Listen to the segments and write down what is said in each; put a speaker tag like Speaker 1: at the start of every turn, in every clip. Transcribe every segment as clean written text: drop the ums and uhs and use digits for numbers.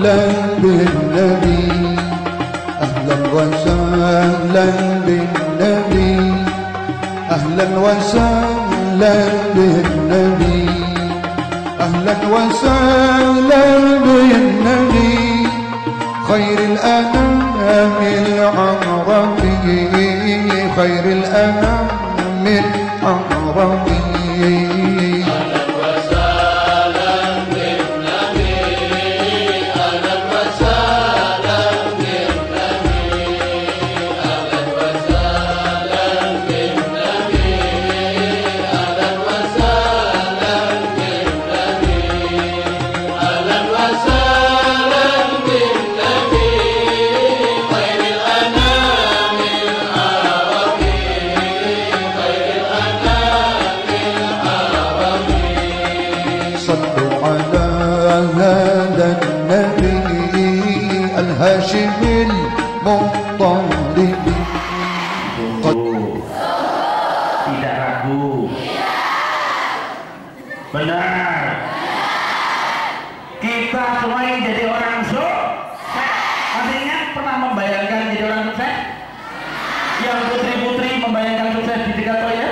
Speaker 1: وسهلا بالنبي أهلا وسهلا بالنبي أهلا وسهلا بالنبي أهلا وسهلا بالنبي خير الأنام العربي خير الأنام العربي الهاشم المطلب.
Speaker 2: Tidak ragu. Benar. Kita semua yang jadi orang sukses. Masih ingat pernah membayangkan jadi orang sukses? Yang putri-putri membayangkan sukses di dekat toya?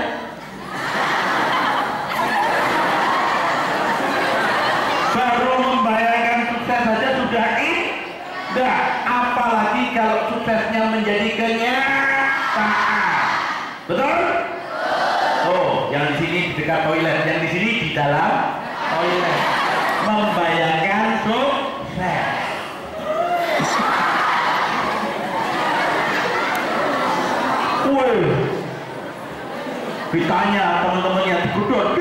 Speaker 2: Baru membayangkan sukses saja sudah indah, apalagi kalau suksesnya menjadi kenyataan. Betul? Oh, yang di sini di dekat toilet, yang di sini di dalam toilet. Membayangkan sukses. Woi, ditanya teman-teman yang digudon,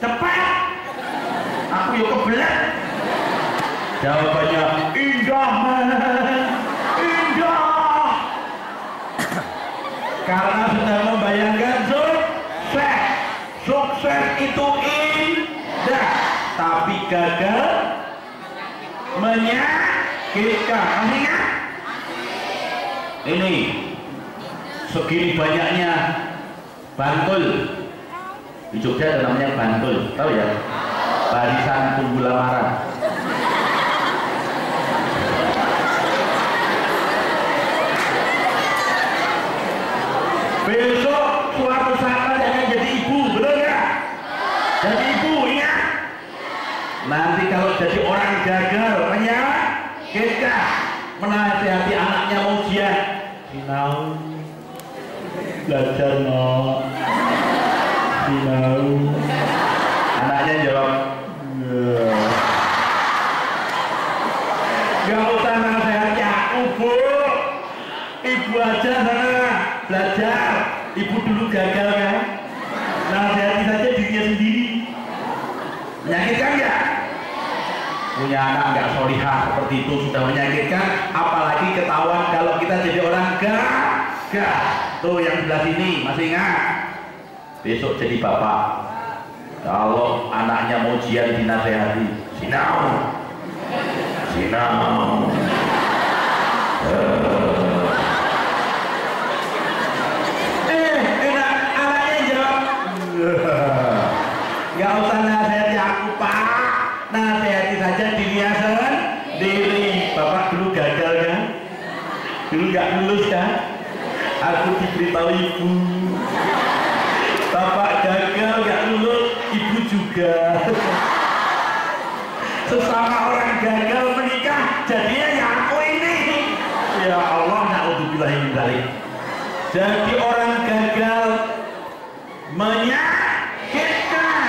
Speaker 2: cepat. Aku yuk kebelet. Jawabannya indah, indah. Karena sudah membayangkan sukses. Sukses itu indah, tapi gagal menyakitkan. Masih ingat? Ini segini banyaknya Bantul. Di Jogja ada namanya Bantul, tahu ya? Barisan Tunggu Lamaran. Besok suatu saat akan jadi ibu, betul nggak? Jadi ibu, ingat? Nanti kalau jadi orang gagal, menyakitkan, menasihati anaknya mau ujian, sinau, belajar no, sinau. Anaknya jawab, nggak usah nasihati aku, Bu. Ibu aja sana belajar. Ibu dulu gagal kan? Nasihati saja dirinya sendiri. Menyakitkan nggak? Punya anak nggak solihah seperti itu sudah menyakitkan, apalagi ketahuan kalau kita jadi orang gagal. Tuh yang sebelah sini masih ingat? Besok jadi bapak, kalau anaknya mau ujian dinasehati, sinau, sinau. Anaknya jawab, nggak usah nasihati aku, Pak. Nasihati saja dirinya sendiri. Bapak dulu gagal kan? Dulu nggak lulus kan? Aku diberitahu ibu. Bapak gagal nggak lulus, ibu juga. Sesama orang gagal menikah, jadinya ya aku ini. Ya Allah, na'udzubillah min dzalik. Jadi orang gagal menyakitkan.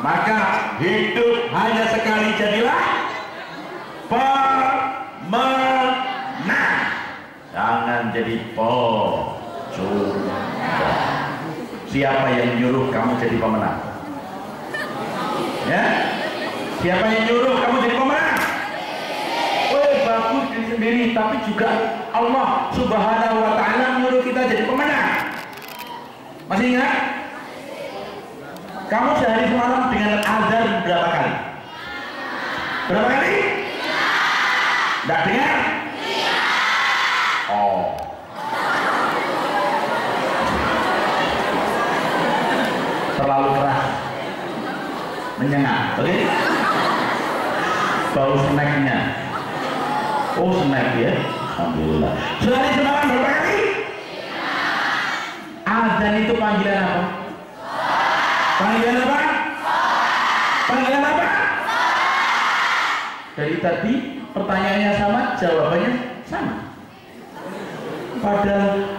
Speaker 2: Maka hidup hanya sekali, jadilah pemenang. Jangan jadi pecundang. Siapa yang nyuruh kamu jadi pemenang? Ya? Siapa yang nyuruh kamu jadi pemenang? Oh, bagus diri sendiri, tapi juga Allah Subhanahu wa ta'ala nyuruh kita jadi pemenang. Masih ingat? Kamu sehari semalam dengan azan berapa kali? Berapa kali? Tidak dengar? Oh. Terlalu keras, menyengat, oke? bau snacknya. Oh snack ya, alhamdulillah. Sehari semalam berapa kali? Azan itu panggilan apa? Panggilan apa? Panggilan apa? Dari tadi pertanyaannya sama, jawabannya sama. Padahal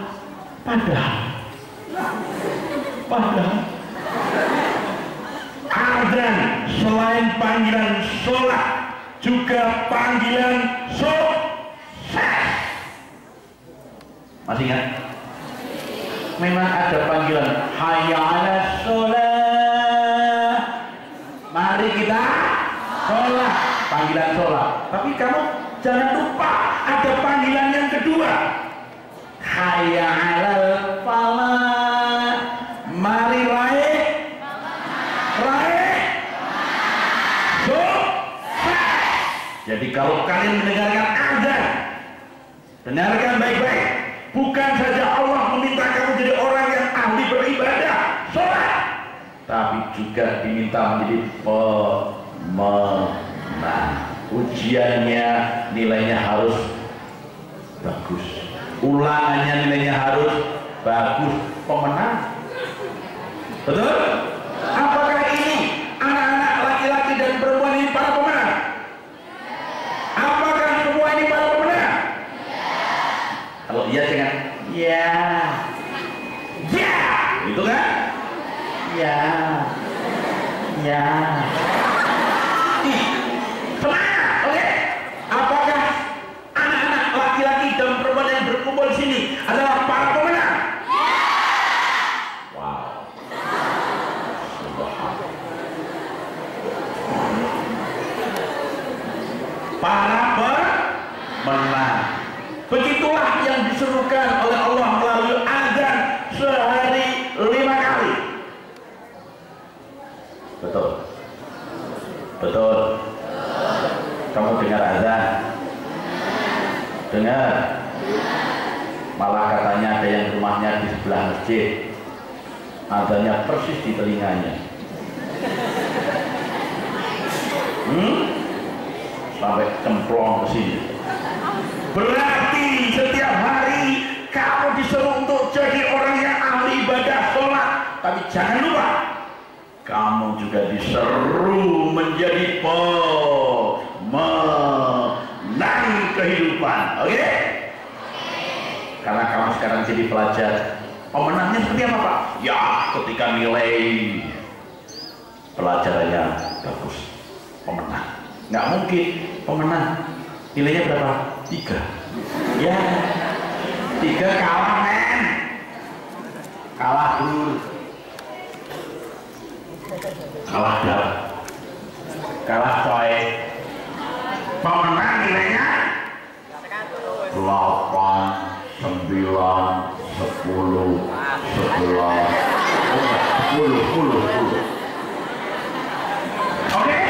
Speaker 2: azan selain panggilan sholat juga panggilan sukses. Masih ingat? Memang ada panggilan hayya 'alas sholat, mari kita sholat, panggilan sholat. Tapi kamu jangan lupa ada panggilan yang kedua, hayya 'alal falah, mari raih sukses. Jadi kalau kalian mendengarkan azan, dengarkan baik-baik. Bukan saja Allah meminta kamu jadi orang yang ahli beribadah, sholat, tapi juga diminta menjadi pemenang. Ujiannya nilainya harus bagus, ulangannya nilainya harus bagus, pemenang. Betul? Apakah ini anak-anak laki-laki dan perempuan ini para pemenang? Apakah semua ini para pemenang? Kalau iya jangan ya, itu kan? Ya, semangat, oke? Apakah anak-anak laki-laki dan perempuan yang berkumpul di sini adalah para pemenang? Wow. Para pemenang. Begitulah yang diserukan oleh Allah melalui azan sehari 5 kali. Betul. Kamu dengar azan? Dengar. Malah katanya ada yang rumahnya di sebelah masjid, azannya persis di telinganya. Sampai cemplong ke sini. Berarti setiap hari kamu disuruh untuk jadi orang yang ahli ibadah sholat. Tapi jangan lupa, kamu juga disuruh menjadi pemenang kehidupan. Oke? Karena kamu sekarang jadi pelajar, pemenangnya seperti apa Pak? Ya, ketika nilai pelajarannya bagus, pemenang. Nggak mungkin pemenang nilainya berapa? 3. Ya, 3 kalah men, kalah dulu, kalah coy. Pemenang nilainya 8, 9, 10, 11, 10. Oke?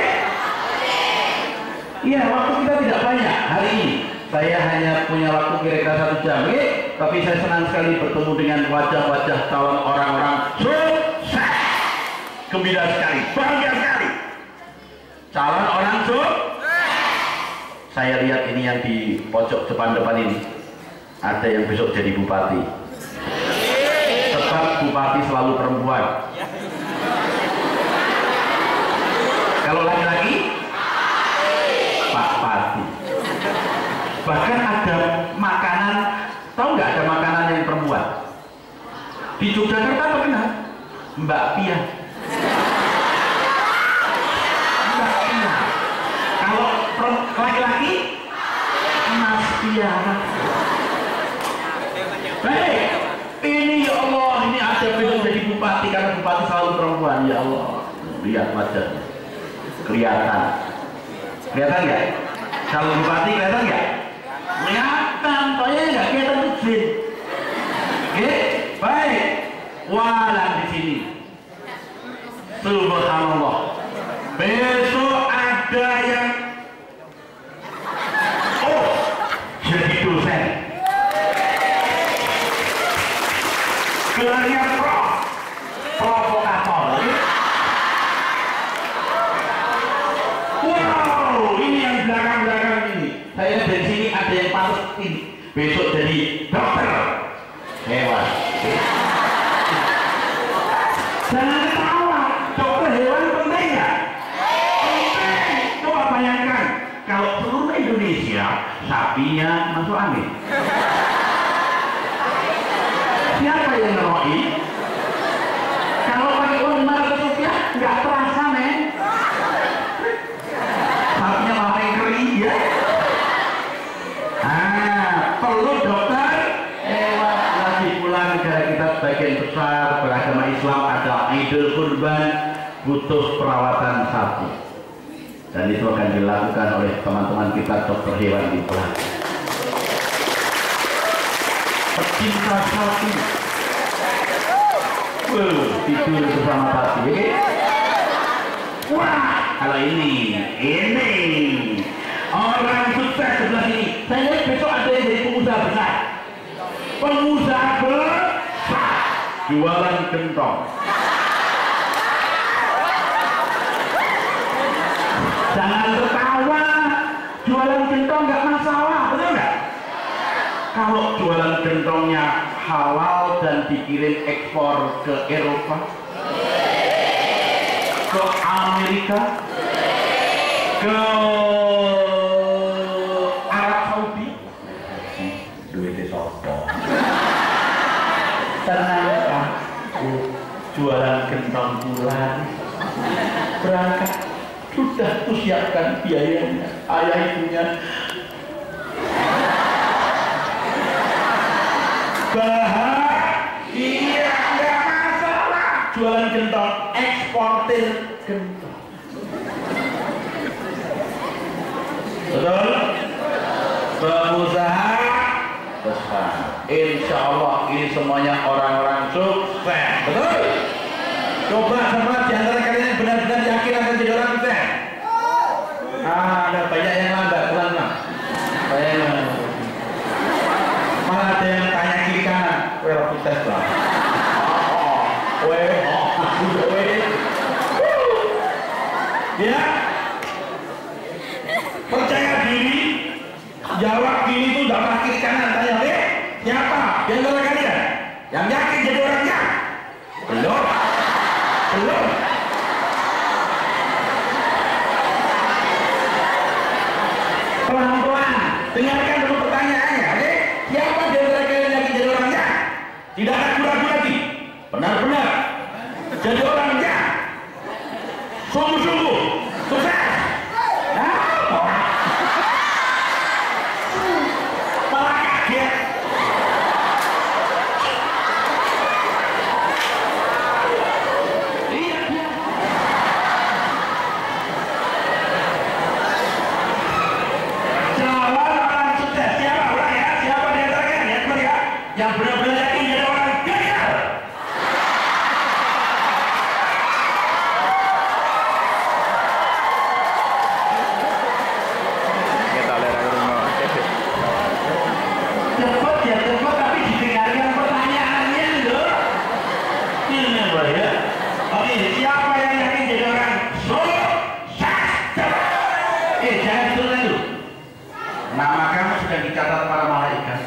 Speaker 2: Iya, waktu kita tidak banyak hari ini. Saya hanya punya waktu kira-kira 1 jam, oke? Tapi saya senang sekali bertemu dengan wajah-wajah calon orang-orang sukses. Gembira sekali, bangga sekali. Calon orang sukses. Saya lihat ini yang di pojok depan ini. Ada yang besok jadi bupati. Sebab bupati selalu perempuan. Kalau laki-laki, Pak Pati. Bahkan ada makanan, tahu nggak ada makanan yang perempuan? Di Yogyakarta apa kenal? Mbak Pia. Mbak Pia. Kalau laki-laki, Mas Pia. Baik, ini ya Allah, ini ada besok jadi bupati karena bupati selalu perempuan. Ya Allah, lihat wajahnya, kelihatan nggak? Kalau bupati kelihatan nggak? Kelihatan, toynya nggak kelihatan kecil. Oke, baik. Walang di sini. Subhanallah. Besok ada yang jadi dosen. Gelarnya provokator. Wow, ini yang ini, besok jadi dokter hewan. Jangan ketawa, dokter hewan penting nggak? Penting. Coba bayangkan kalau seluruh Indonesia sapinya masuk angin. Siapa yang ngeroi? Kalau pakai uang 500 rupiah nggak terasa men. Sapinya malah kering ya. Perlu dokter hewan. Lagi pula negara kita sebagian besar beragama Islam ada Idul Kurban, butuh perawatan sapi, dan itu akan dilakukan oleh teman-teman kita dokter hewan di Pelak. Pecinta sapi, tidur bersama sapi. Wah, kalau ini orang sukses sebelah sini. Saya lihat besok ada yang dari pengusaha besar. Pengusaha besar jualan gentong. Jangan tertawa, jualan gentong nggak masalah, betul nggak? Kalau jualan gentongnya halal dan dikirim ekspor ke Eropa, ke Amerika, ke Arab Saudi, duitnya sopo. Tenang, jualan gentong bulan berangkat sudah kusiapkan biayanya, ayah ibunya bahagia, nggak masalah. Jualan gentong, eksportir gentong. Betul? Pengusaha besar. Insya Allah ini semuanya orang-orang sukses. Betul? Coba sama di antara kalian benar-benar yakin akan jadi orang sukses. Ada banyak yang lambat, pelan-pelan. Malah ada yang tanya kiri kanan, well sukses lah. Ya, percaya diri, jawab gini tuh dapat kiri kanan, tanya siapa di antara kalian yang yakin jadi orangnya? Belum. Pelan-pelan, dengarkan dulu pertanyaannya, oke? Siapa di antara kalian yang jadi orangnya? Tidak ada ragu lagi, benar-benar jadi orangnya, sungguh-sungguh sukses. Malah kaget. Yang benar-benar yakin jadi orang gagal.
Speaker 3: Kita lihat ke rumah.
Speaker 2: Cepat tapi didengarkan pertanyaannya loh. Ini loh ya. Oke, siapa yang yakin jadi orang sukses? Jangan ditulis dulu. Nama kamu sudah dicatat para malaikat.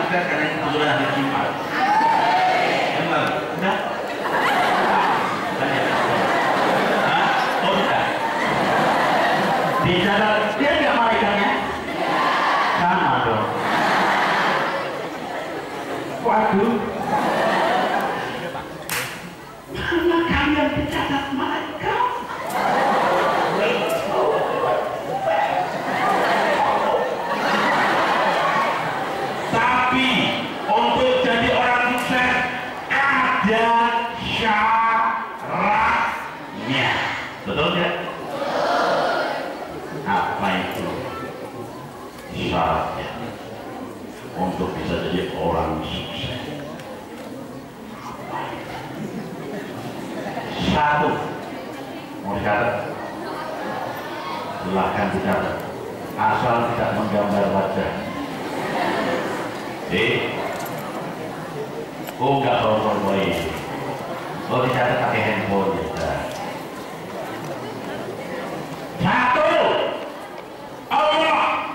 Speaker 2: Karena itu sudah disimpan. Emang, enggak? Oh, enggak. Dicatat, dia enggak malaikatnya? Sama dong. Waduh. Karena kalian dicatat malaikat. Untuk jadi orang sukses ada syaratnya, betul ya? Apa itu syaratnya untuk bisa jadi orang sukses? Satu, mau dicatat? Silahkan dicatat, asal tidak menggambar wajah. Oh enggak bawa baik. Oh dicatat pakai handphone ya. Satu, Allah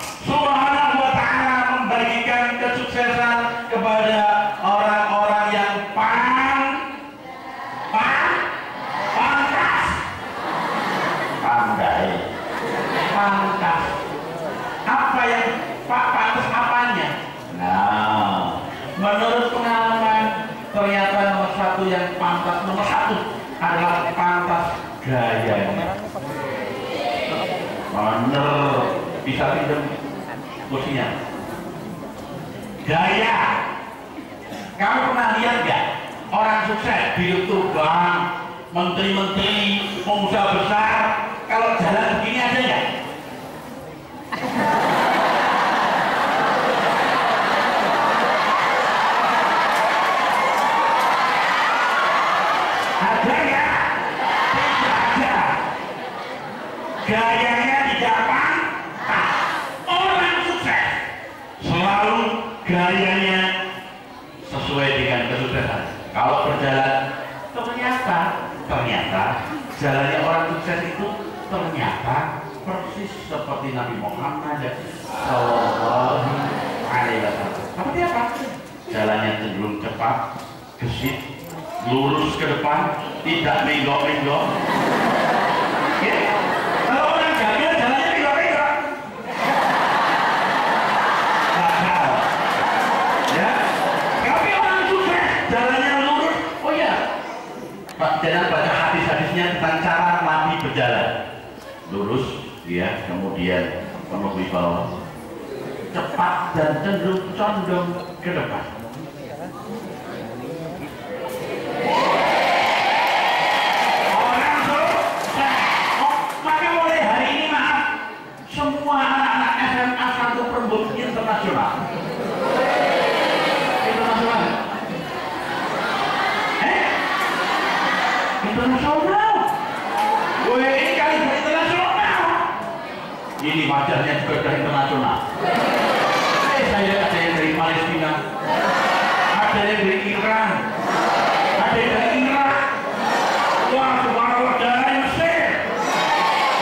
Speaker 2: Bener, bisa pinjam kursinya. Gaya. Kamu pernah lihat nggak orang sukses di YouTube, bang, menteri-menteri, pengusaha besar, kalau jalan begini aja nggak? Ada ya? Tidak ada. Gayanya tidak pantas. Orang sukses selalu gayanya sesuai dengan kesuksesan. Kalau berjalan, ternyata jalannya orang sukses itu ternyata persis seperti Nabi Muhammad Sallallahu Alaihi Wasallam. Seperti apa? Jalannya cenderung cepat, gesit, lurus ke depan, tidak menggok-menggok. Ya? Kalau orang gagal jalannya menggok-menggok. Gagal. Ya? Tapi orang sukses jalannya lurus. Oh ya, Pak, jangan baca hadis-hadisnya tentang cara Nabi berjalan. Lurus, ya, kemudian penuh wibawa, cepat dan cenderung condong ke depan. Orang sukses. Oh, maka mulai hari ini maaf, semua anak-anak SMA satu Perembun internasional. Internasional. Internasional. Woi, ini kali internasional. Ini wajahnya juga sudah internasional. Saya ada yang dari Palestina, ada yang dari Iran, ada yang dari Irak. Wah, subhanallah, dari Mesir,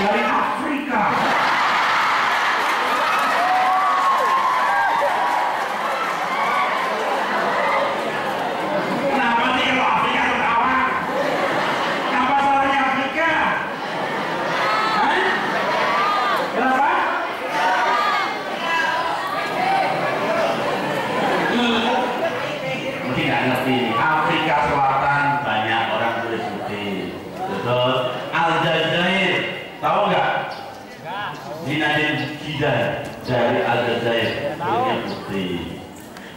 Speaker 2: dari Afrika. Kenapa sih kalau Afrika ketawa? Apa salahnya Afrika? Hah? Kenapa? Mungkin nggak ngerti. Afrika Selatan banyak orang kulit putih. Betul. Aljazair, tahu nggak? Zinedine Zidane dari Aljazair, kulitnya putih.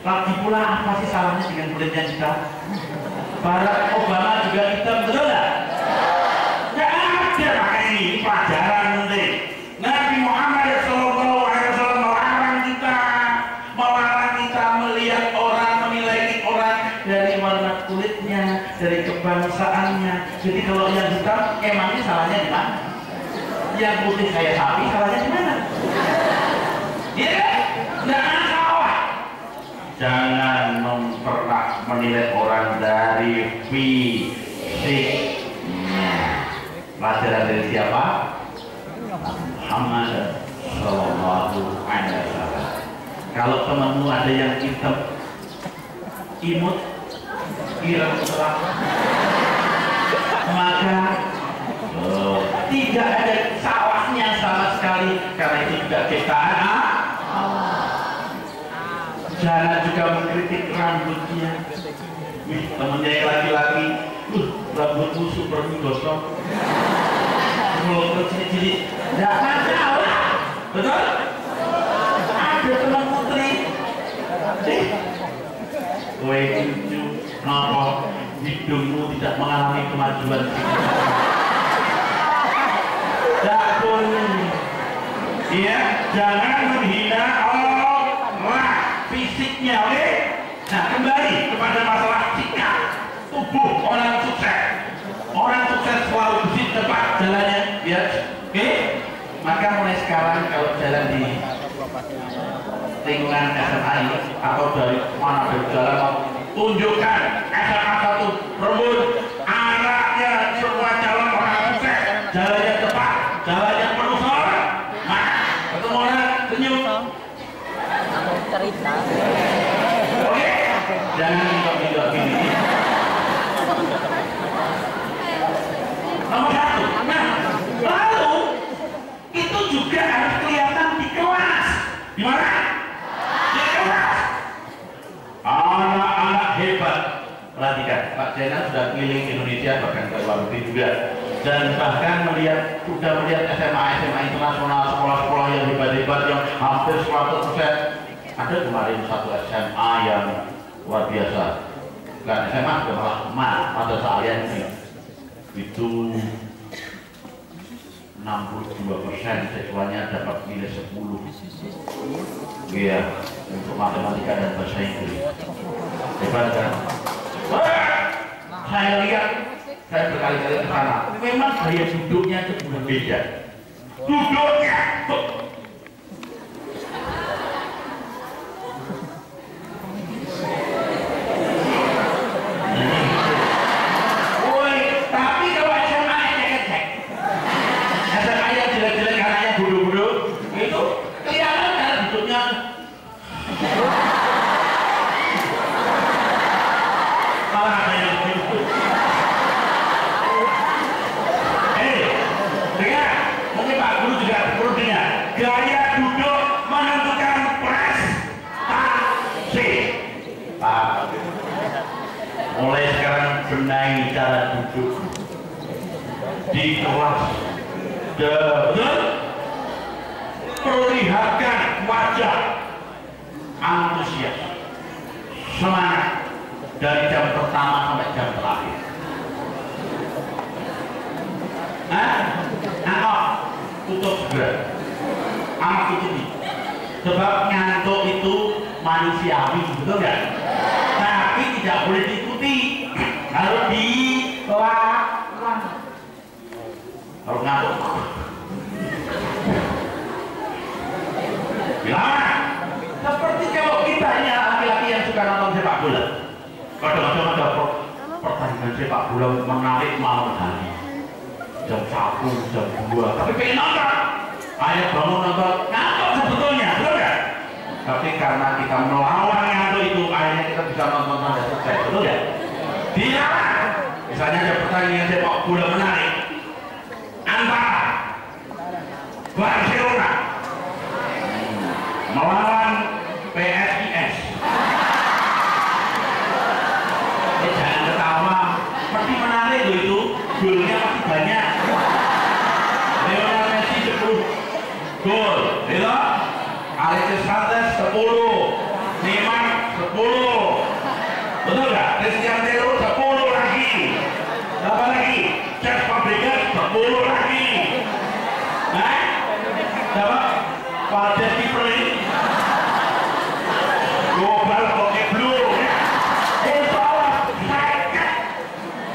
Speaker 2: Lagi pula apa sih salahnya dengan kulitnya hitam? Barack Obama juga hitam, betul nggak? Nggak ada, makanya ini pelajaran penting. Nabi Muhammad Sallallahu Alaihi Wasallam melarang kita melihat orang, menilai orang dari warna kulitnya, dari kebangsaannya. Jadi kalau yang hitam, emangnya salahnya di mana? Yang putih kayak sapi, salahnya di mana? Iya, nggak ada salah. Jangan pernah menilai orang dari fisiknya. Pelajaran dari siapa? Muhammad Sallallahu Alaihi Wasallam. Kalau temanmu ada yang hitam, imut, ireng cerah, maka tidak ada salahnya sama sekali, karena itu juga ciptaan Allah. Jangan juga mengkritik rambutnya. Wih, temennya yang laki-laki, rambutmu super gosong, mulut cilik-cilik, tidak masalah, betul? Ada teman putri, kowe lucu, kenapa hidungmu tidak mengalami kemajuan? Tidak boleh. Ya, jangan menghina orang fisiknya, oke? Nah, kembali kepada masalah sikap tubuh orang sukses. Orang sukses selalu bersih tepat jalannya, ya, oke? Maka mulai sekarang kalau jalan di lingkungan SMA ini atau dari mana berjalan, tunjukkan SMA 1 Perembun, anaknya semua calon orang sukses, jalannya tepat, jalannya penuh sholat. Nah, ketemu orang senyum.
Speaker 4: Cerita.
Speaker 2: Oke, jangan minta gini. Nomor 1. Nah, lalu itu juga harus kelihatan di kelas. Di mana? Di kelas. Anak-anak hebat. Perhatikan, Pak Jena sudah keliling Indonesia bahkan ke luar negeri juga.
Speaker 4: dan bahkan sudah melihat SMA internasional, sekolah-sekolah yang hebat-hebat yang hampir 100%. Ada kemarin satu SMA yang luar biasa, bukan SMA, sudah malah emas pada saat ini itu 62% siswanya dapat nilai 10. Iya, untuk matematika dan bahasa Inggris. Hebat kan? Saya lihat, saya berkali-kali ke sana. Memang gaya duduknya itu berbeda. Duduknya tuh. Woi, tapi kalau SMA cek. SMA yang jelek-jelek anaknya bodoh-bodoh, itu kelihatan kan duduknya. Malah ada yang gitu. Dengar, mungkin Pak Guru juga perlu dengar. Gaya duduk menentukan prestasi. Pak, mulai sekarang benahi cara duduk di kelas. Betul? Perlihatkan wajah antusias, semangat dari jam pertama sampai jam terakhir. Anak tutup segera, anak tutupi. Sebab ngantuk itu manusiawi, betul nggak? Tapi tidak boleh diikuti, harus dilawan. Kalau ngantuk, dilawan. Seperti kalau kita ini laki-laki yang suka nonton sepak bola, kadang-kadang ada pertandingan sepak bola menarik malam hari. Jam 1, jam 2, tapi pengen nonton. Ayo bangun nonton, ngantuk sebetulnya, betul nggak? Tapi karena kita melawan ngantuk itu, akhirnya kita bisa nonton sampai selesai, betul nggak? Dilarang. Misalnya ada pertandingan sepak bola menarik antara Barcelona melawan PSIS. Jangan ketawa, pasti menarik loh itu, golnya pasti banyak. Lionel Messi 10 gol, itu Alexis Sanchez 10, Neymar 10, betul nggak? Cristiano 10 lagi, apa lagi? Cesc Fabregas 10 lagi, siapa? Fadil Kipri, Global Oke Blue, Ebola, Saikat,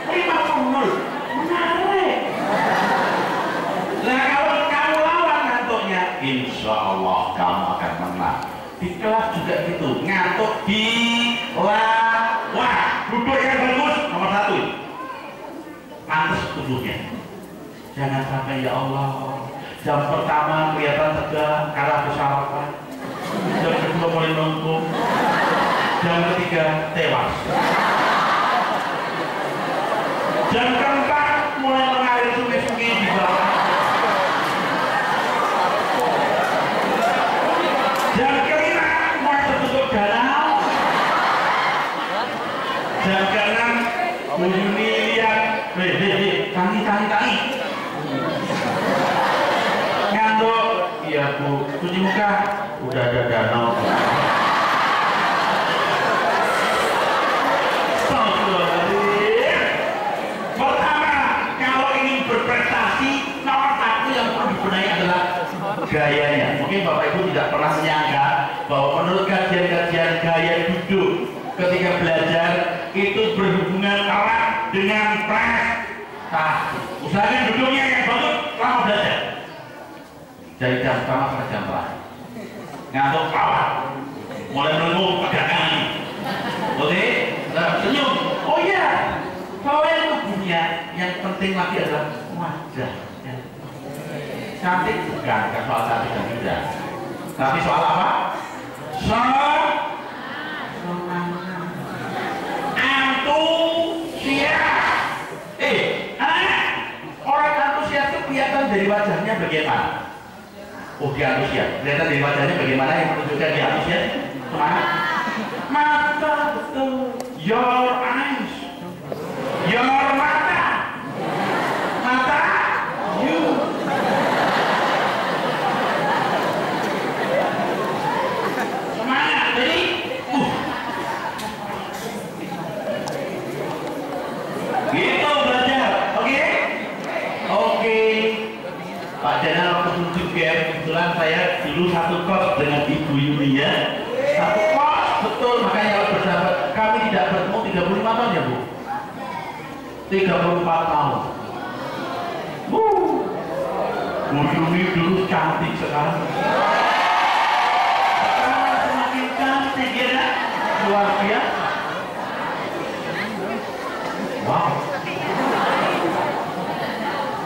Speaker 4: 50, menarik. Nah kalau kamu lawan ngantuknya, insya Allah kamu akan menang. Di kelas juga gitu, ngantuk dilawan. Duduk yang bagus, nomor 1. Pantas tubuhnya. Jangan sampai ya Allah. Jam pertama kelihatan tegak, kalah kesalahan. Jam kedua mulai nunggu. Jam ketiga tewas. Jam keempat mulai mengalir sungai-sungai di bawah. Jam kelima mulai tertutup danau. Jam keenam bunyi lihat, tangi. Ngantuk, iya Bu, cuci muka, udah ada danau. Pertama, kalau ingin berprestasi, nomor 1 yang perlu dibenahi adalah gayanya. Mungkin Bapak Ibu tidak pernah menyangka bahwa menurut kajian-kajian gaya duduk ketika belajar itu berhubungan erat dengan prestasi. Usahakan duduknya yang bagus selama belajar. Dari jam pertama sampai jam terakhir. Ngantuk kawat, mulai melengkung pegangan. Oke, senyum. Oh iya, kalau yang tubuhnya yang penting lagi adalah wajah. Cantik bukan soal cantik dan tidak, tapi soal apa? Antusias. Anak-anak, orang antusias itu kelihatan dari wajahnya bagaimana? Oh, dia antusias. Kelihatan dari wajahnya bagaimana yang menunjukkan dia antusias? Semangat. Mata, betul. Your eyes. Your mata. Mata. Pak Janan waktu dulu UGM, kebetulan saya dulu satu kos dengan Ibu Yulia. Satu kos, betul, makanya kalau bersahabat, kami tidak bertemu 35 tahun ya Bu? 34 tahun. Bu Yuni dulu cantik sekali. Sekarang semakin cantik ya kan? Luar biasa. Wow.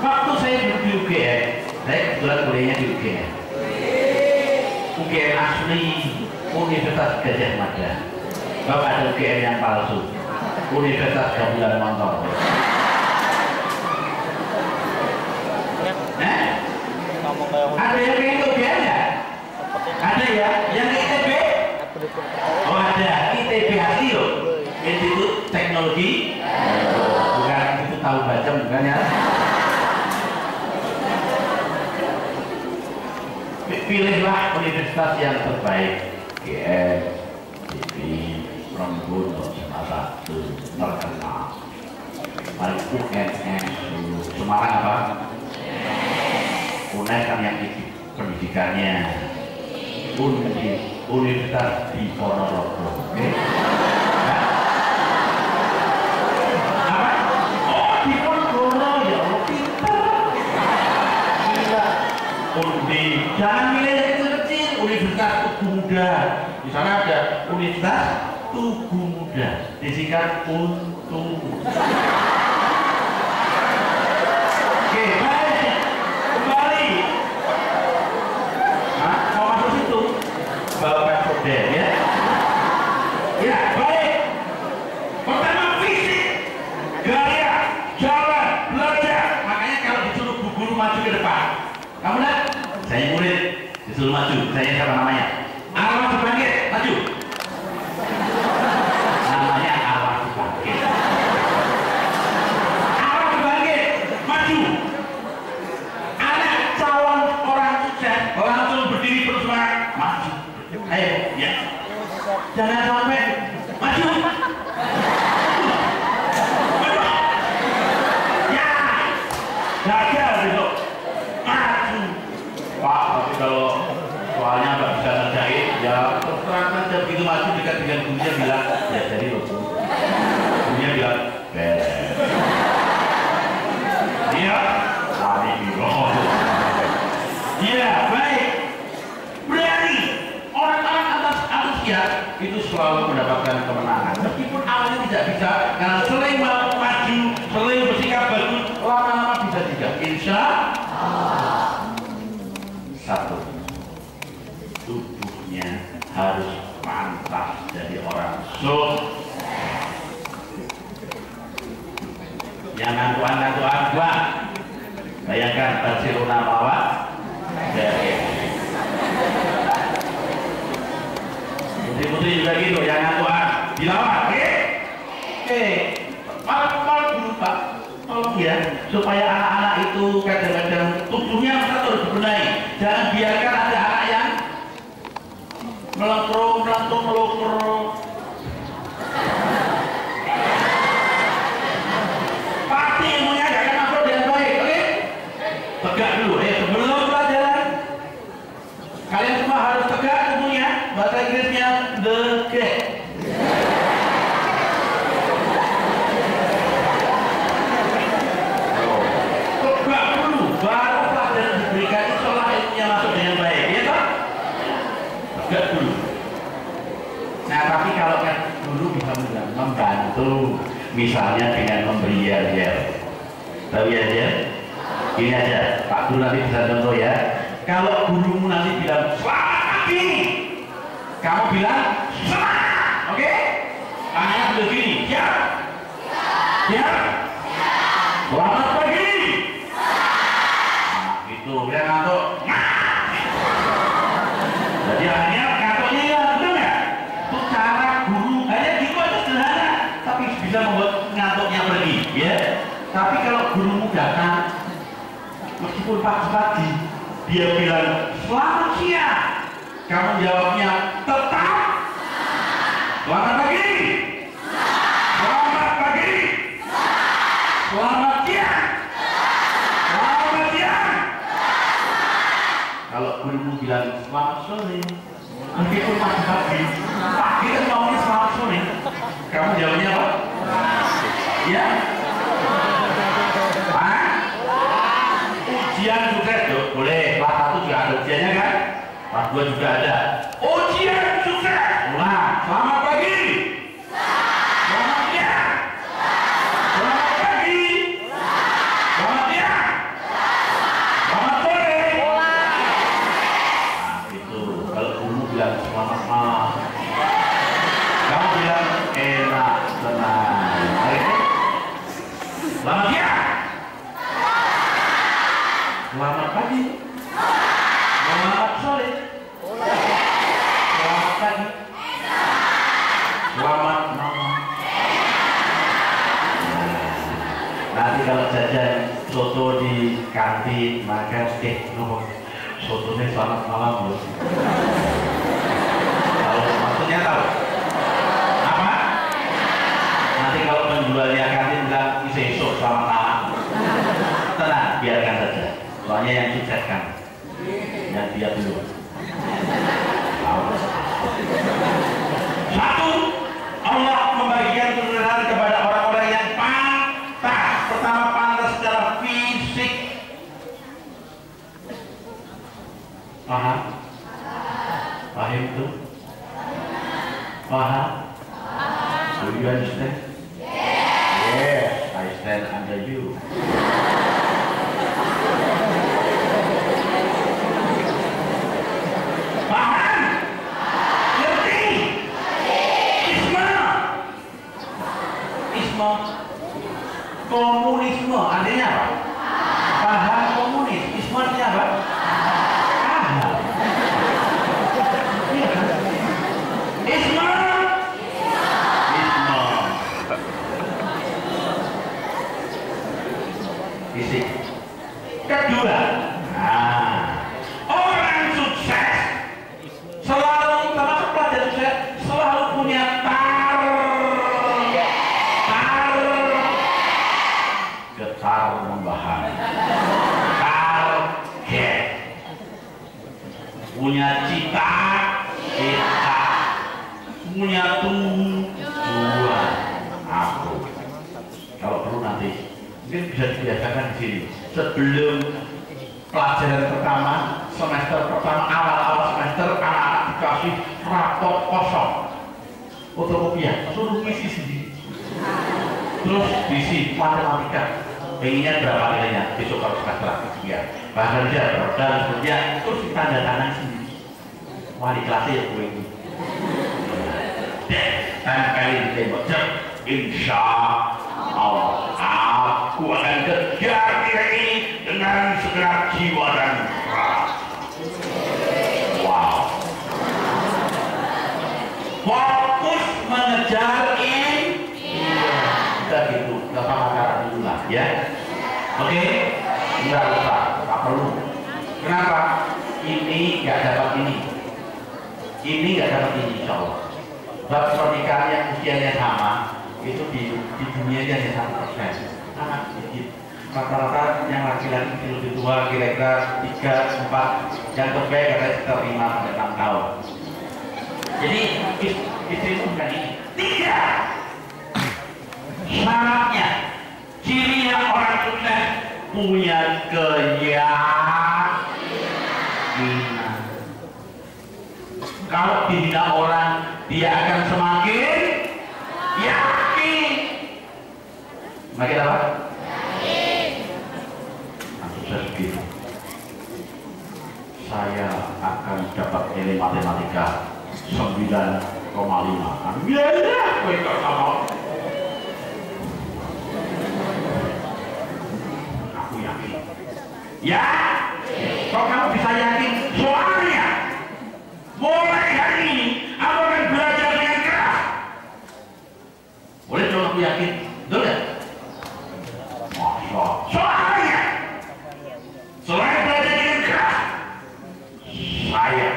Speaker 4: Waktu saya duduk di UGM, saya kebetulan kuliahnya di UGM. UGM asli Universitas Gajah Mada. Kalau ada UGM yang palsu, Universitas Gabungan Montor. Ada yang kayak UGM ya? Ada ya? Yang ke ITB? Oh ada, ITB asli loh. Institut Teknologi. Bukan itu tahu baca bukan ya? Pilihlah universitas yang terbaik. GM, TV, Rembun, salah satu terkenal. Paling UNS, Semarang apa? UNES kan yang pendidikannya. Universitas di Ponorogo. Oke? Apa? Oh di Ponorogo ya, pintar. Gila. Jangan milih yang kecil, Universitas Tugu Muda. Di sana ada Universitas Tugu Muda, disingkat UNTU. Oke, baik. Kembali. Hah? Mau masuk situ? Bapak Soden ya. Ya, baik. Pertama fisik, gaya, jalan, belajar. Makanya kalau disuruh bu guru maju ke depan, kamu lihat? Saya murid, disuruh maju. Saya siapa namanya? Arwah Subangkit, maju. Namanya Arwah Subangkit. Arwah Subangkit, maju. Anak calon orang sukses, langsung berdiri bersemangat, maju. Ayo, ya. Jangan sampai maju. Ya, gagal besok. Maju. Pak, tapi kalau soalnya nggak bisa ngerjain, ya terserah saja. Begitu maju dekat dengan gurunya bilang, ya jadi loh. Gurunya bilang, beres. Iya, wali biro. Iya, baik. Berani. Orang-orang atas antusias itu selalu mendapatkan kemenangan. Meskipun awalnya tidak bisa, karena sering maju, sering bersikap bagus, lama-lama bisa juga. Insya Allah. Satu, tubuhnya harus pantas jadi orang sukses. Yang ngantuan-ngantuan gua, bayangkan Barcelona lawan dari putri-putri juga gitu, yang ngantuan dilawan, oke? Oke, malah dulu Pak, tolong ya, supaya anak-anak itu kadang-kadang tubuhnya harus dibenahi. Jangan biarkan ada anak yang melengkrung, pasti ilmunya gak akan masuk dengan baik, oke? Tegak dulu, sebelum pelajaran kalian semua harus tegak ilmunya. Bahasa Inggrisnya tegak. Tegak dulu, baru pelajaran diberikan, insya ilmunya masuk dengan baik, ya toh? Tegak dulu. Nah, tapi kalau kan guru bisa membantu, misalnya dengan memberi yel-yel. Tahu yel-yel? Ini aja, Pak Guru nanti bisa contoh ya. Kalau gurumu nanti bilang selamat pagi, kamu bilang selamat, oke? Tangannya begini, siap? Siap? Selamat pagi. Nah, gitu, biar ngantuk. Jadi akhirnya ngantuknya ya, betul nggak? Itu cara guru, hanya gitu aja sederhana, tapi bisa membuat ngantuknya pergi, ya. Tapi kalau gurumu datang, meskipun pagi-pagi, dia bilang selamat siang, kamu jawabnya tetap selamat pagi, selamat pagi, selamat siang, selamat siang, selamat sore. Meskipun pagi-pagi, pagi kan ngomongnya selamat sore. Kamu jawabnya apa? Ya? Hah? Ujian sukses, yuk, boleh. Kelas 1 juga ada ujiannya kan? Kelas 2 juga ada. Ujian sukses. Ulang. Selamat pagi. Selamat siang. Selamat pagi. Selamat siang. Selamat sore. Nah, itu. Kalau guru bilang selamat malam, kamu bilang enak, tenang. Selamat siang. Selamat pagi. Selamat sore. Selamat pagi. Selamat malam. Nanti kalau jajan soto di kantin, maka sotonya selamat malam loh. Tahu maksudnya tahu? Apa? Nanti kalau penjualnya kantin bilang besok selamat malam, tenang, biarkan saja. Soalnya yang sukseskan, yang dia dulu. Satu, Allah membagikan kebenaran kepada orang-orang yang pantas. Pertama, pantas secara fisik. Paham? Paham itu? Paham? Do you understand? Yes, I stand under you. Paham? Ngerti? Isma. Komunisme artinya apa? Paham komunis. Isma artinya apa? Paham. Iya kan? Isma. Isma. Fisik. Kedua, orang sukses selalu, termasuk pelajar sukses, selalu punya getar membahas, target, punya cita, punya tujuan. Aku kalau perlu nanti mungkin bisa dibiasakan di sini sebelum pelajaran pertama, semester pertama, awal-awal semester, anak-anak dikasih rapot kosong, fotokopian, suruh ngisi sendiri, terus diisi matematika, pengennya berapa nilainya besok kalau semester ketiga, bahkan dia dan seterusnya, terus ditanda tangan sendiri. Wali kelasnya ya gue ini, tempelin di tembok, insya Allah aku akan kejar dia ini dengan segenap jiwa dan raga. Wow. Fokus mengejar ini. Kita gitu, nggak apa-apa dulu lah, ya. Oke, nggak usah, nggak perlu. Kenapa? Ini nggak dapat ini. Ini nggak dapat ini, insya Allah. Sebab pernikahan yang usianya sama itu di dunia hanya 1%. Sangat sedikit. Rata-rata yang laki-laki lebih tua kira-kira 3, 4, yang terbaik katanya sekitar 5 sampai 6 tahun. Jadi istri bukan ini. 3. Syaratnya, cirinya orang sukses punya keyakinan. Kalau dibina orang, dia akan semakin yakin. Makin apa? Begitu. Saya akan dapat nilai matematika 9,5. Ya, kowe kok sama. Aku yakin. Ya, kok kamu bisa yakin? Soalnya mulai hari ini aku akan belajar dengan keras. Boleh dong aku yakin? Betul ya? Masya. Soalnya selain belajar dengan keras, saya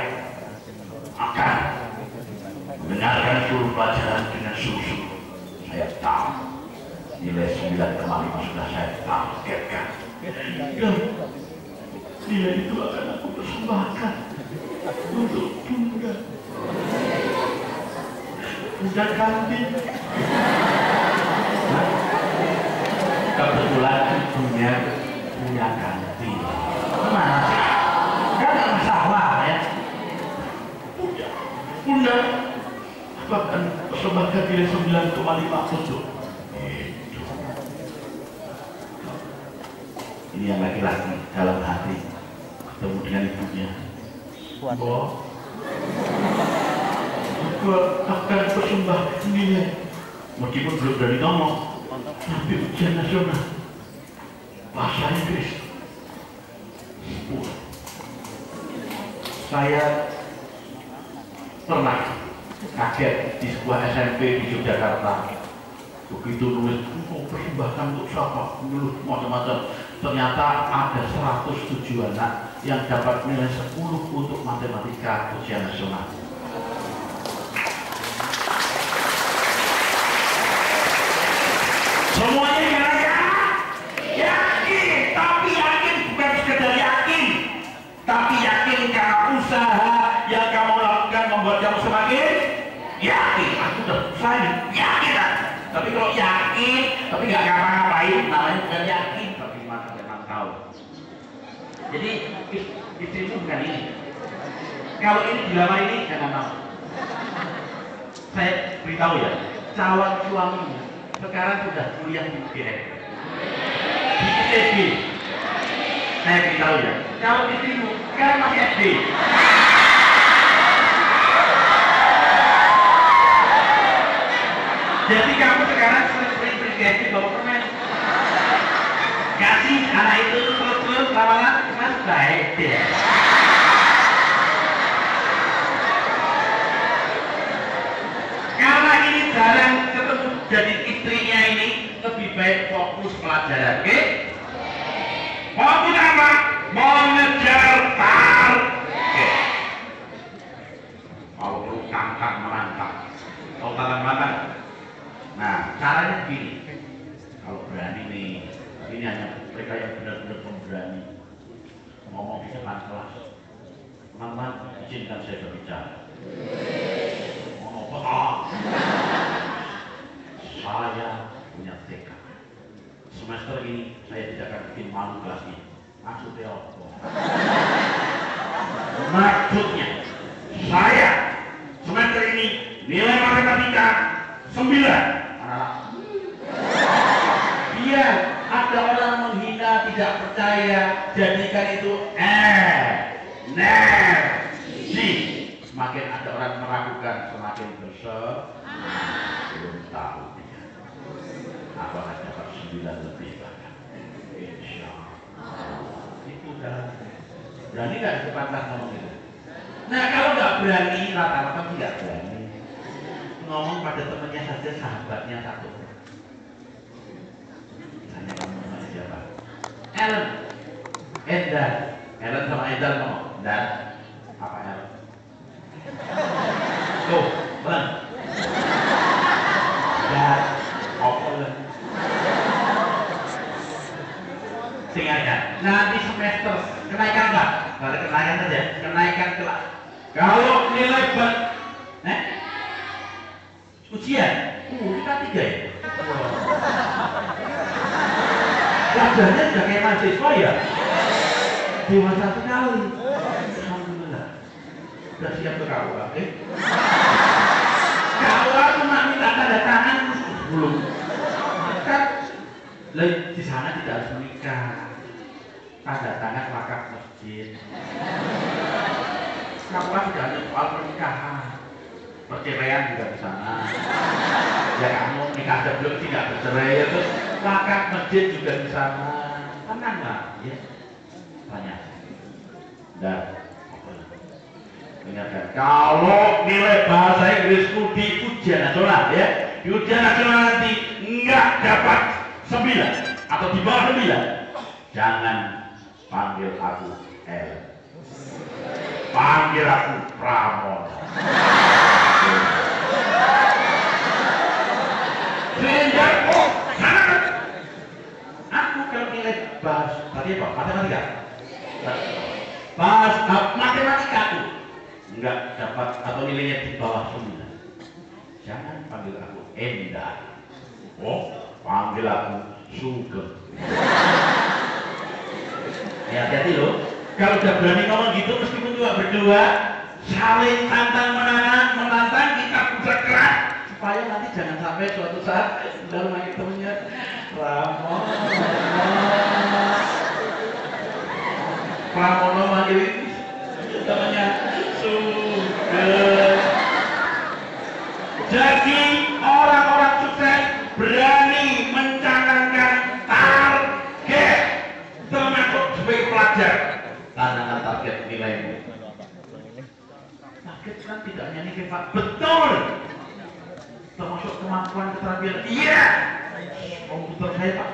Speaker 4: akan mendengarkan seluruh pelajaran dengan sungguh-sungguh. Saya tahu nilai 9,5 sudah saya targetkan. nilai itu akan aku persembahkan untuk Bunda. Bunda kantin. Nah, kebetulan ibunya punya kantin. Gimana sih? Kan ada masalah ya. Bunda, aku akan persembahkan nilai 9,5 untuk itu. Ini yang laki-laki dalam hati ketemu dengan ibunya. Oh, aku akan persembahkan nilai meskipun belum dari ngomong, tapi ujian nasional bahasa Inggris. Saya pernah kaget di sebuah SMP di Yogyakarta. Begitu nulis, persembahkan untuk siapa? Nulis macam-macam. Ternyata ada 107 anak yang dapat nilai 10 untuk matematika ujian nasional. Semuanya yakin, tapi yakin bukan sekedar yakin, tapi yakin karena usaha yang kamu lakukan membuat kamu semakin yakin. Aku udah usaha, yakin lah. Tapi kalau yakin, tapi nggak ngapa-ngapain, namanya bukan yakin, tapi memang tahu. Jadi istrimu bukan ini. Kalau ini dilamar ini jangan mau. Saya beritahu ya, calon suaminya sekarang sudah kuliah di UGM, di ITB. Saya beritahu ya, calon istrimu sekarang masih SD. Jadi kamu sekarang sering bergaji bawa permen. Kasih anak itu terus lama-lama mas baik deh. Karena ini jarang ketemu jadi istrinya ini, lebih baik fokus pelajaran, oke? Fokus apa? Mengejar target. Kalau perlu kangkang menantang, kalau tantang-tantang. Nah, caranya begini. Kalau berani nih, ini hanya mereka yang benar-benar pemberani ngomong di depan kelas. Teman-teman, izinkan saya berbicara. Ngomong apa? Saya punya tekad. Semester ini saya tidak akan bikin malu kelas ini. Maksudnya apa? Maksudnya, saya semester ini nilai matematika 9. Biar ada orang menghina, tidak percaya, jadikan itu energi. Semakin ada orang meragukan, semakin besar. Belum tahu dia apakah dapat 9 lebih bahkan. Insya Allah. Itu dah. Berani nggak depan kelas ngomong itu? Nah, kalau nggak berani, rata-rata tidak berani. Ngomong pada temannya saja, sahabatnya satu. Tanya kamu namanya siapa? Ellen, Endan. Ellen sama Endan ngomong. Dan apa Ellen? Tuh, Ellen. Dan apa Ellen? Singanya. Nanti semester kenaikan nggak? Kalau kenaikan saja, kenaikan kelas. Kalau nilai ujian, kita 3 ya. Pelajarnya sudah kayak mahasiswa ya. Dewasa sekali. Alhamdulillah. Sudah siap ke KUA, KUA cuma minta tanda tangan belum. Kan di sana tidak harus menikah. Tanda tangan wakaf masjid. KUA tidak ada soal pernikahan. Perceraian juga di sana. Ya kamu nikah sebelum tidak bercerai, terus wakaf masjid juga di sana. Tenang lah, ya. Tanya. Dan ingatkan, kalau nilai bahasa Inggrisku di ujian nasional, ya, di ujian nasional nanti nggak dapat 9 atau di bawah 9, jangan panggil aku L, panggil aku Pramon. Aku kalau nilai bahasa tadi apa? Matematika Pas matematika tuh enggak dapat atau nilainya di bawah 9. Jangan panggil aku Endar. Oh, panggil aku Sugeng. Ya, hati-hati loh. Kalau udah berani ngomong gitu, meskipun juga berdua saling menantang, kita buat keras supaya nanti jangan sampai suatu saat dalam lagi temennya Pramono manggil temennya Sugeng. Jadi orang-orang sukses berani mencanangkan target termasuk sebagai pelajar. Tantangan target nilaimu. Target kan tidak hanya nilai Pak, betul. Termasuk kemampuan keterampilan. Iya. Komputer saya Pak,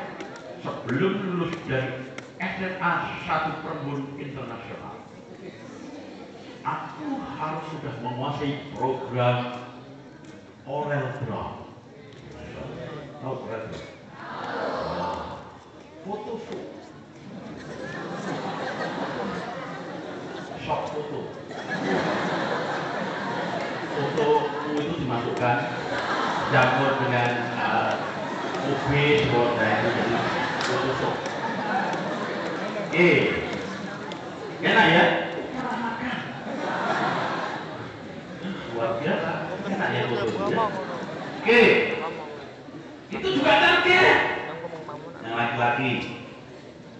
Speaker 4: sebelum lulus dari SMA 1 Perembun Internasional, aku harus sudah menguasai program Corel Draw. Tahu Corel Draw? Photoshop. Shop foto. Fotomu itu dimasukkan campur dengan UV warna itu jadi Photoshop. Enak ya? Luar biasa. Enak ya fotonya. Oke. Itu juga target. Yang laki-laki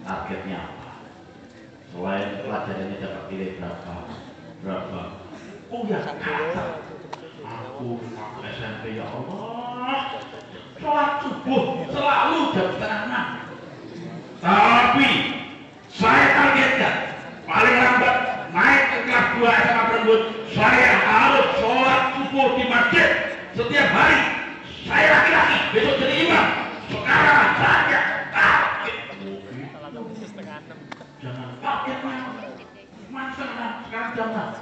Speaker 4: targetnya apa? Selain pelajarannya dapat nilai berapa? Oh ya kata aku waktu SMP ya Allah, sholat subuh selalu jam 5:30. Tapi saya targetkan paling lambat naik ke kelas 2 SMA Perembun, saya harus sholat subuh di masjid setiap hari. Saya laki-laki, besok jadi imam. Sekarang saya target. Jangan targetnya masa sekarang jam 6.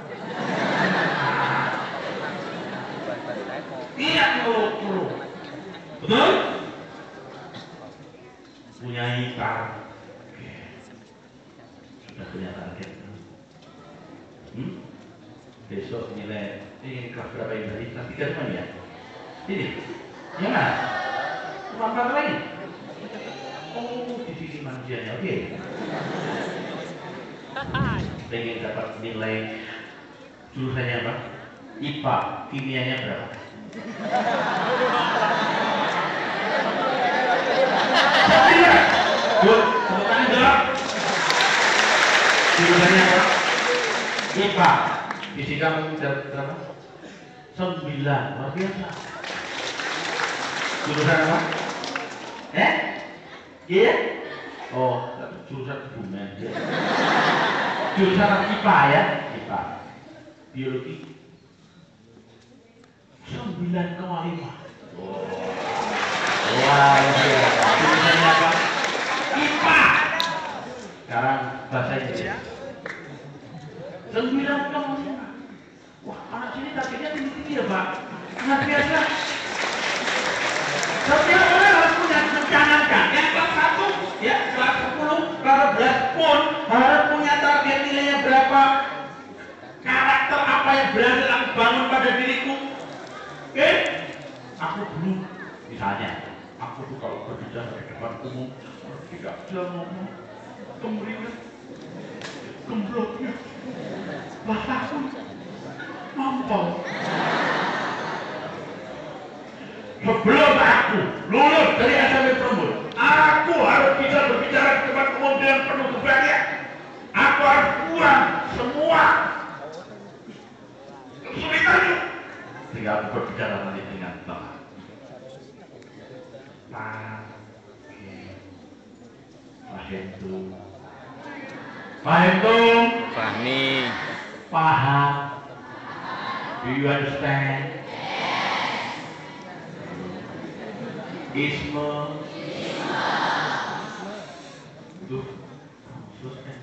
Speaker 4: Iya perlu. Betul? Punyai target. Sudah punya target. Besok nilai ini kelas berapa ini tadi? Kelas 3 teman ya? Ini? Ya mas? Kurang lagi? Oh di sini manusianya, oke. Pengen dapat nilai jurusannya apa? IPA, kimianya berapa? Good, tepuk tangan jawab. Jurusannya apa? IPA. Fisika berapa? 9, luar biasa. Jurusan apa? Iya? Oh, jurusan hubungan. Jurusan IPA ya? IPA. Biologi 9,5. Wah, jurusannya apa? IPA. Sekarang bahasa Inggris. 9,5. Wah, anak sini targetnya tinggi-tinggi ya Pak. Luar biasa. Setiap orang harus punya mencanangkan. Yang kelas 1, ya kelas 10, kelas 11 pun harus punya target nilainya berapa. Karakter apa yang berhasil aku bangun pada diriku. Oke? Aku dulu, misalnya, aku tuh kalau berbicara di depan umum tidak bisa ngomong, kemeriwet, gembloknya, bahasa mampau. Sebelum aku lulus dari SMP Perembun, aku harus bisa berbicara di depan umum dengan penuh keberanian. Aku harus kurang semua kesulitannya, sehingga aku berbicara nanti dengan tenang. Paham?
Speaker 3: Fahmi.
Speaker 4: Paham? Do you understand? Isme. Tuh, selesai.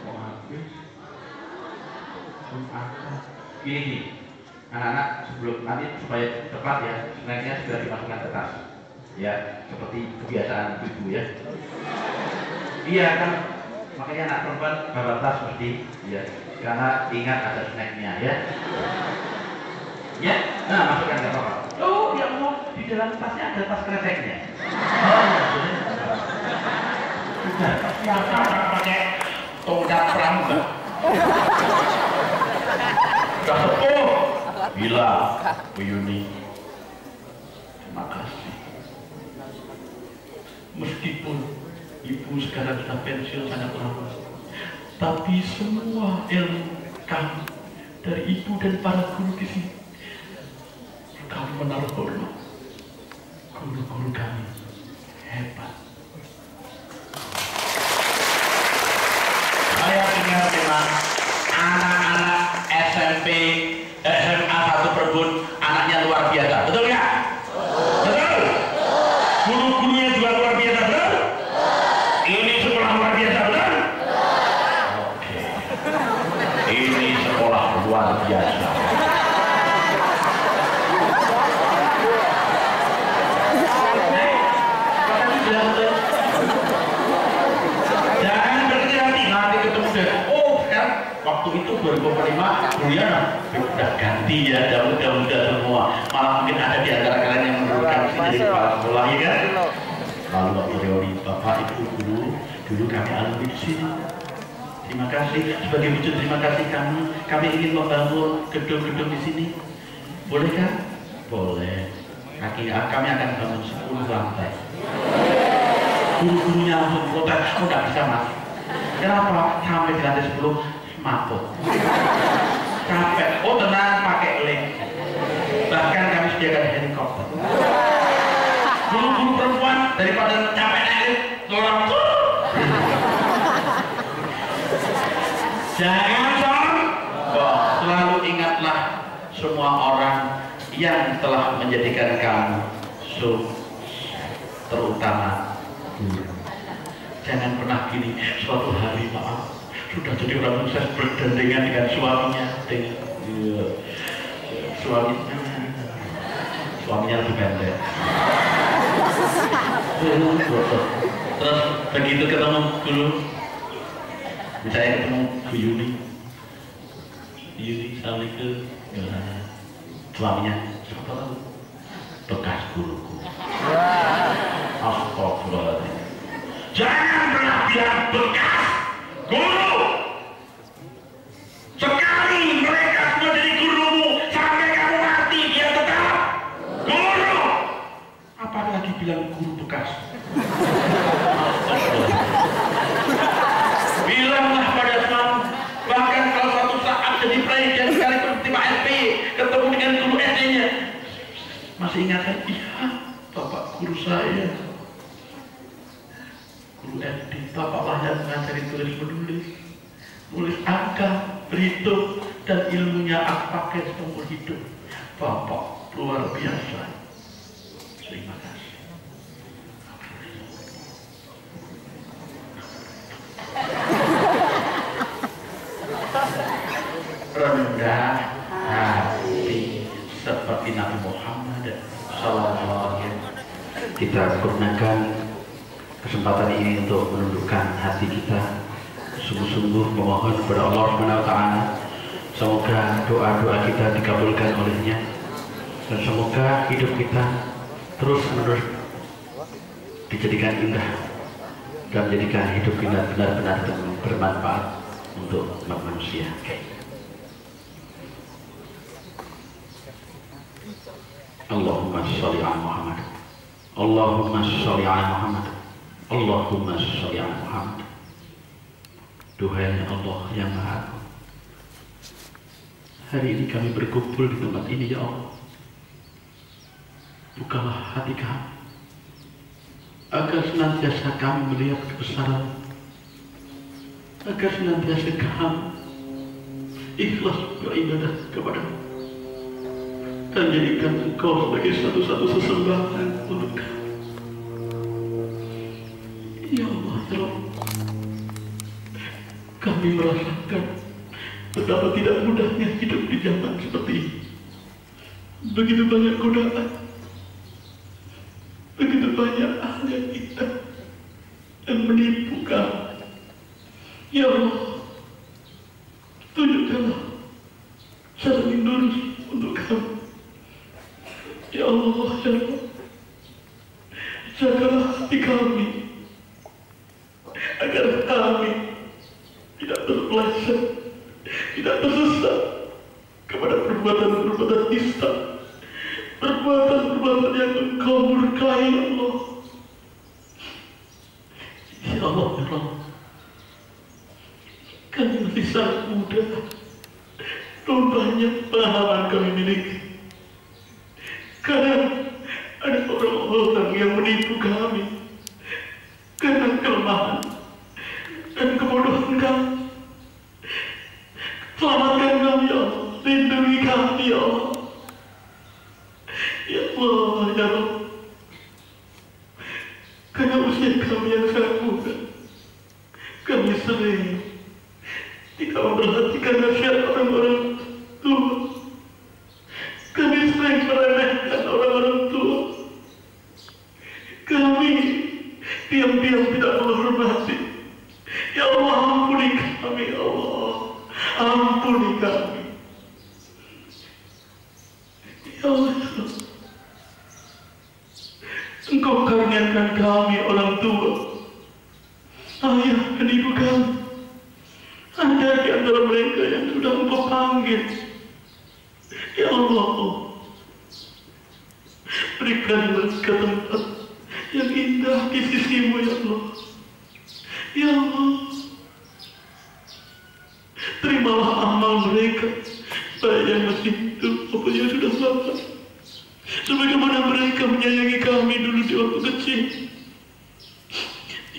Speaker 4: Mau habis. Gini, anak-anak sebelum nanti supaya tepat ya, snacknya sudah dimasukkan ke tas. Ya, seperti kebiasaan ibu ya. Iya kan, makanya anak perempuan bawa tas mesti, ya, karena ingat ada snacknya ya. Ya, nah masukkan ke apa? Oh ya Allah, di dalam tasnya ada tas kreteknya. Oh ya, sudah. Siapa pakai tongkat perang enggak? Sudah sepuh. Bila, Bu Yuni. Terima kasih. Meskipun ibu sekarang sudah pensiun sangat lama, tapi semua ilmu kami dari ibu dan para guru di sini, kami menaruh hormat. Guru-guru kami hebat. Saya ingat memang anak-anak SMP, SMA 1 Perbun, anaknya luar biasa, betul nggak? Betul. Guru-gurunya juga luar biasa, betul? Ini sekolah luar biasa, betul? Oke. Ini sekolah luar biasa. Jangan berkecil hati, nanti ketemu deh. Oh, kan waktu itu 2005, Juliana udah ganti ya, daun-daun udah semua. Malah mungkin ada di antara kalian yang menurunkan sini dari kepala sekolah, ya kan? Lalu waktu teori Bapak Ibu Guru, dulu kami alumni di sini. Terima kasih, sebagai wujud terima kasih kami ingin membangun gedung-gedung di sini. Boleh kan? Boleh. Kami akan bangun 10 lantai. Guru-gurunya langsung protes, oh nggak bisa mas. Kenapa? Sampai di lantai 10 mabuk. Capek. Oh tenang, pakai lift. Bahkan kami sediakan helikopter. Guru-guru perempuan daripada capek naik dorong. Jangan sombong. Selalu ingatlah semua orang yang telah menjadikan kamu terutama guru. Jangan pernah gini, suatu hari maaf sudah jadi orang sukses berdandengan dengan suaminya, suaminya lebih pendek. Terus begitu ketemu guru, misalnya ketemu Bu Yuni, Assalamualaikum, suaminya siapa tahu bekas guruku. Astagfirullahaladzim. Jangan pernah bilang bekas guru. Sekali mereka semua jadi gurumu sampai kamu mati, dia tetap guru. Apalagi bilang guru bekas. Bilanglah pada suami, bahkan kalau suatu saat jadi presiden sekalipun terima SP, ketemu dengan guru SD-nya, masih ingat kan? Iya, bapak guru saya. Guru SD, bapaklah yang mengajari tulis menulis, nulis angka, berhitung, dan ilmunya aku pakai seumur hidup. Bapak luar biasa. Terima kasih. Rendah hati seperti Nabi Muhammad SAW. Kita gunakan kesempatan ini untuk menundukkan hati kita, sungguh-sungguh memohon kepada Allah SWT. Semoga doa-doa kita dikabulkan olehnya, dan semoga hidup kita terus-menerus dijadikan indah dan menjadikan hidup kita benar-benar bermanfaat untuk umat manusia. Allahumma sholli ala Muhammad. Allahumma sholli ala Muhammad. Allahumma sholli ala Muhammad. Duhai Allah yang Maha Agung, hari ini kami berkumpul di tempat ini, ya Allah. Bukalah hati kami agar senantiasa kami melihat kebesaran, agar senantiasa kami ikhlas beribadah kepadamu, dan jadikan Engkau sebagai satu-satu sesembahan untuk kami. Ya Allah, ya Allah, kami merasakan betapa tidak mudahnya hidup di zaman seperti ini. Begitu banyak godaan, begitu banyak hal yang indah yang menipu kami.
Speaker 2: Ya Allah, tunjukkanlah jalan yang lurus untuk kami. Ya Allah, ya Allah, jagalah hati kami agar kami tidak terpeleset, tidak tersesat kepada perbuatan-perbuatan nista, perbuatan-perbuatan yang Engkau murkai, ya Allah. Ya Allah, ya Allah, kami masih sangat muda, belum banyak pengalaman kami miliki. Kadang ada orang-orang yang menipu kami karena kelemahan dan kebodohan kami. Selamatkan kami, ya Allah. Lindungi kami, ya Allah. Ya Allah, ya Allah. Karena usia kami yang sangat muda, kami sering tidak memperhatikan nasihat orang-orang tua. Kami sering meremehkan orang-orang tua. Kami diam-diam tidak menghormati. Ya Allah, ampuni kami, ya Allah. Ampuni kami. Ya Allah, ya Allah. Engkau karuniakan kami orang tua, ayah dan ibu kami. Ada di antara mereka yang sudah Engkau panggil. Ya Allah, berikan mereka tempat yang indah di sisi-Mu, ya Allah. Ya Allah, terimalah amal mereka, baik yang masih hidup maupun yang sudah wafat, sebagaimana mereka menyayangi kami dulu di waktu kecil.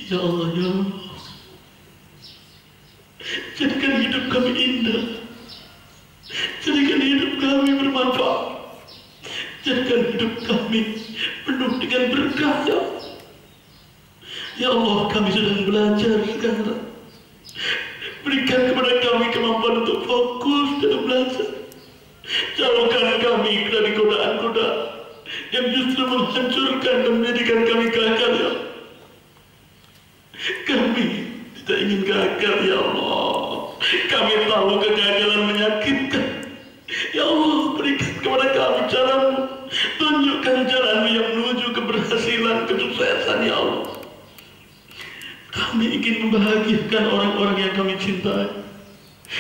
Speaker 2: Ya Allah, ya Allah, jadikan hidup kami indah, jadikan hidup kami bermanfaat, jadikan hidup kami penuh dengan berkah, ya Allah. Ya Allah, kami sedang belajar sekarang. Berikan kepada kami kemampuan untuk fokus dalam belajar. Jauhkan kami dari godaan-godaan yang justru menghancurkan dan menjadikan kami gagal, ya Allah. Kami tidak ingin gagal, ya Allah. Kami tahu kegagalan menyakitkan. Ya Allah, berikan kepada kami jalan-Mu. Tunjukkan jalan-Mu yang menuju keberhasilan, kesuksesan, ya Allah. Kami ingin membahagiakan orang-orang yang kami cintai.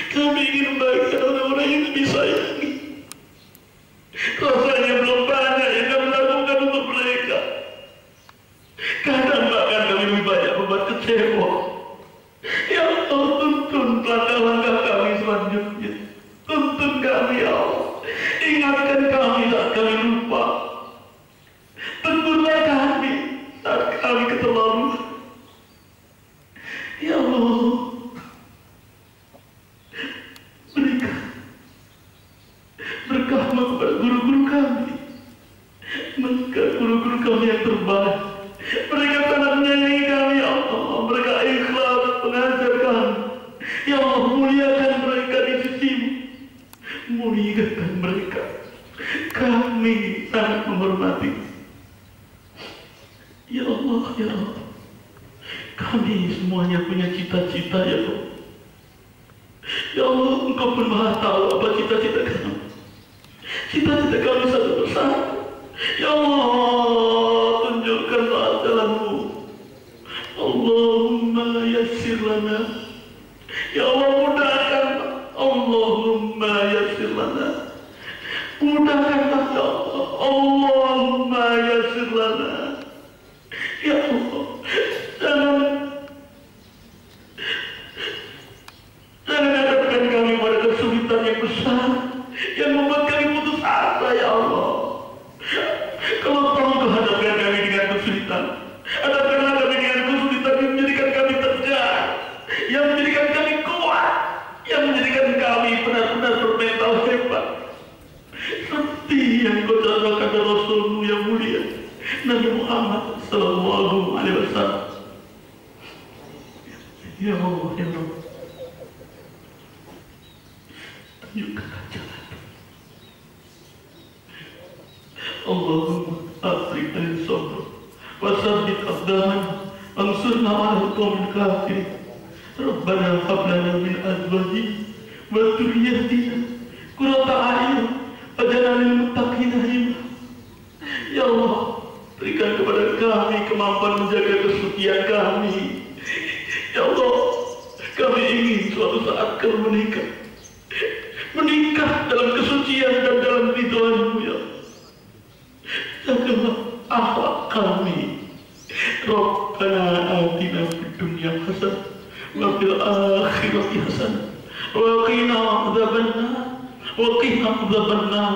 Speaker 2: Kami ingin membahagiakan orang-orang yang kami sayangi. Rasanya belum banyak yang kami lakukan untuk mereka. Kadang bahkan kami lebih banyak membuat kecewa. Ya Allah, tuntun langkah-langkah kami selanjutnya. Tuntun kami, ya Allah. Ingatkan kami saat kami lupa. Tuntunlah kami saat kami keterlaluan. Ya Allah, berikan berkah-Mu kepada guru-guru kami. Mereka guru-guru kami yang terbaik. Mereka sangat menyayangi kami, ya Allah. Mereka ikhlas mengajar kami. Ya Allah, muliakan mereka di sisi-Mu. Muliakan mereka. Kami sangat menghormati. Ya Allah, ya Allah. Kami semuanya punya cita-cita, ya Allah. Ya Allah, Engkau pun Maha tahu apa cita-cita kami. Cita-cita kami satu persatu. Ya Allah, tunjukkanlah jalan-Mu. Allahumma yassir lana. Ya Allah, mudahkan. Allahumma yassir lana. Mudahkanlah, ya Allah. Allahumma yassir lana. Ya Allah, jangan hadapkan kami pada kesulitan yang besar yang membuat kami putus asa, ya Allah. Kalau Kau hadapkan kami dengan kesulitan, hadapkanlah kami dengan kesulitan yang menjadikan kami tegar, yang menjadikan kami kuat, yang menjadikan kami benar-benar bermental hebat, seperti yang Kau contohkan dari Rasul-Mu yang mulia Nabi Muhammad sallallahu alaihi wasallam. Ya Allah, ya Allah, tunjukkanlah jalan. Allahumma afrik al-sabr wa sabbit aqdamana wansurna 'ala al-qawmil kafirin. ربنا هب لنا من أزواجنا وذريتنا قرة أعين واجعلنا للمتقين إماما. Ya Allah, berikan kepada kami kemampuan menjaga kesucian kami. Ya Allah, kami ingin suatu saat kami menikah dalam kesucian dan dalam ridho-Mu, ya Allah. Jagalah akhlak kami. Rabbana atina fid dunya hasanah wa fil akhirati hasanah wa qina adzabannar wa qina adzabannar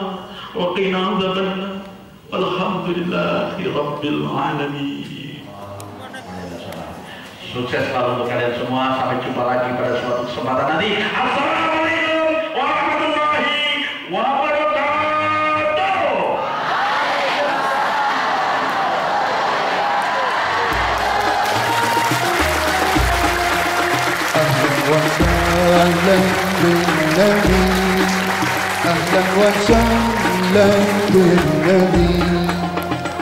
Speaker 2: wa qina adzabannar. Alhamdulillahi rabbil alamin.
Speaker 4: Sukses selalu untuk kalian semua. Sampai jumpa lagi pada suatu kesempatan nanti. Assalamualaikum warahmatullahi wabarakatuh.
Speaker 1: أهلا وسهلا بالنبي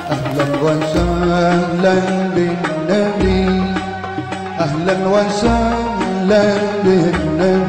Speaker 1: أهلا وسهلا بالنبي أهلا وسهلا بالنبي